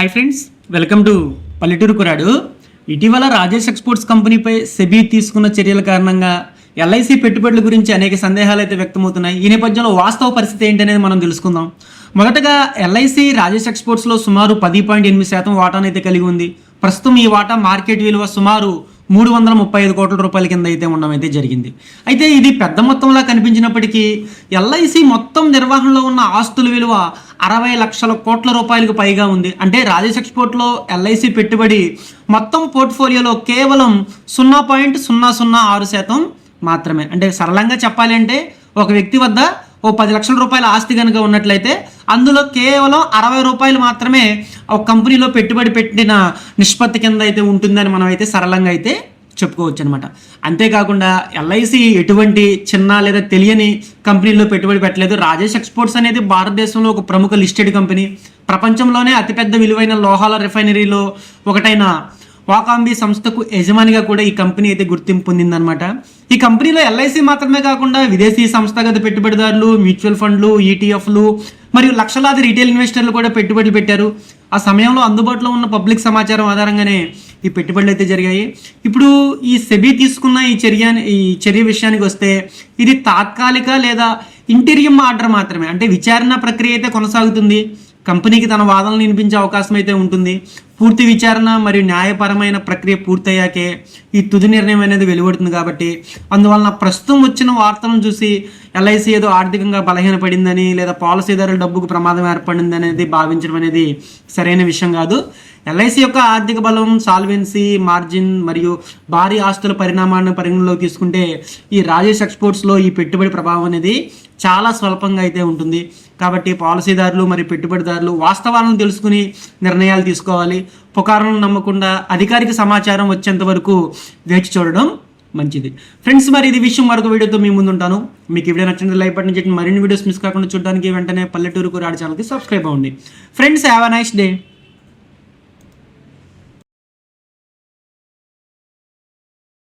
Hi friends, welcome to పల్లెటూరు కురాడు. ఇటీవల Rajesh exports కంపెనీపై SEBI తీసుకున్న చర్యల కారణంగా ఎల్ఐసి పెట్టుబడుల గురించి అనేక సందేహాలు అయితే వ్యక్తమవుతున్నాయి. ఈ నేపథ్యంలో వాస్తవ పరిస్థితి ఏంటనేది మనం తెలుసుకుందాం. మొదటగా ఎల్ఐసి రాజేష్ ఎక్స్పోర్ట్స్లో సుమారు 10.8% వాటాను అయితే కలిగి ఉంది. ప్రస్తుతం ఈ వాటా మార్కెట్ విలువ సుమారు 335 కోట్ల రూపాయల కింద అయితే ఉండడం అయితే జరిగింది. అయితే ఇది పెద్ద మొత్తంలా కనిపించినప్పటికీ ఎల్ఐసి మొత్తం నిర్వహణలో ఉన్న ఆస్తుల విలువ 60 లక్షల కోట్ల రూపాయలకు పైగా ఉంది. అంటే రాజేష్ ఎక్స్పోర్ట్లో ఎల్ఐసి పెట్టుబడి మొత్తం పోర్ట్ఫోలియోలో కేవలం 0.006% మాత్రమే. అంటే సరళంగా చెప్పాలి అంటే ఒక వ్యక్తి వద్ద 10 లక్షల రూపాయల ఆస్తి కనుక ఉన్నట్లయితే అందులో కేవలం 60 రూపాయలు మాత్రమే ఒక కంపెనీలో పెట్టుబడి పెట్టిన నిష్పత్తి కింద అయితే ఉంటుందని మనం అయితే సరళంగా అయితే చెప్పుకోవచ్చు అనమాట. అంతేకాకుండా ఎల్ఐసి ఎటువంటి చిన్న లేదా తెలియని కంపెనీల్లో పెట్టుబడి పెట్టలేదు. రాజేష్ ఎక్స్పోర్ట్స్ అనేది భారతదేశంలో ఒక ప్రముఖ లిస్టెడ్ కంపెనీ. ప్రపంచంలోనే అతిపెద్ద విలువైన లోహాల రిఫైనరీలో ఒకటైన వాకాంబీ సంస్థకు యజమానిగా కూడా ఈ కంపెనీ అయితే గుర్తింపు పొందిందనమాట. ఈ కంపెనీలో ఎల్ఐసి మాత్రమే కాకుండా విదేశీ సంస్థాగత పెట్టుబడిదారులు, మ్యూచువల్ ఫండ్లు, ఈటీఎఫ్లు మరియు లక్షలాది రీటైల్ ఇన్వెస్టర్లు కూడా పెట్టుబడులు పెట్టారు. ఆ సమయంలో అందుబాటులో ఉన్న పబ్లిక్ సమాచారం ఆధారంగానే ఈ పెట్టుబడులు అయితే జరిగాయి. ఇప్పుడు ఈ సెబీ తీసుకున్న ఈ చర్య విషయానికి వస్తే ఇది తాత్కాలిక లేదా ఇంటీరియం ఆర్డర్ మాత్రమే. అంటే విచారణ ప్రక్రియ అయితే కొనసాగుతుంది. కంపెనీకి తన వాదనలు వినిపించే అవకాశం అయితే ఉంటుంది. పూర్తి విచారణ మరియు న్యాయపరమైన ప్రక్రియ పూర్తయ్యాకే ఈ తుది నిర్ణయం అనేది వెలువడుతుంది. కాబట్టి అందువలన ప్రస్తుతం వచ్చిన వార్తలను చూసి ఎల్ఐసి ఏదో ఆర్థికంగా బలహీనపడిందని లేదా పాలసీదారుల డబ్బుకు ప్రమాదం ఏర్పడింది అనేది భావించడం అనేది సరైన విషయం కాదు. ఎల్ఐసి యొక్క ఆర్థిక బలం, సాల్వెన్సీ, మార్జిన్ మరియు భారీ ఆస్తుల పరిణామాన్ని పరిగణలోకి తీసుకుంటే ఈ రాజేష్ ఎక్స్పోర్ట్స్లో ఈ పెట్టుబడి ప్రభావం అనేది చాలా స్వల్పంగా అయితే ఉంటుంది. కాబట్టి పాలసీదారులు మరియు పెట్టుబడిదారులు వాస్తవాలను తెలుసుకుని నిర్ణయాలు తీసుకోవాలి. పుకారులను నమ్మకుండా అధికారిక సమాచారం వచ్చేంత వరకు వేచి చూడడం మంచిది. ఫ్రెండ్స్, మరి ఇది విషయం మరొక వీడియోతో మీ ముందు ఉంటాను. మీకు ఈ వీడియో నచ్చింది లైక్ బటన్ చేసి మరిన్ని వీడియోస్ మిస్ కాకుండా చూడడానికి వెంటనే పల్లెటూరు కురాడు ఛానల్కి సబ్స్క్రైబ్ అవ్వండి. Friends, have a nice day.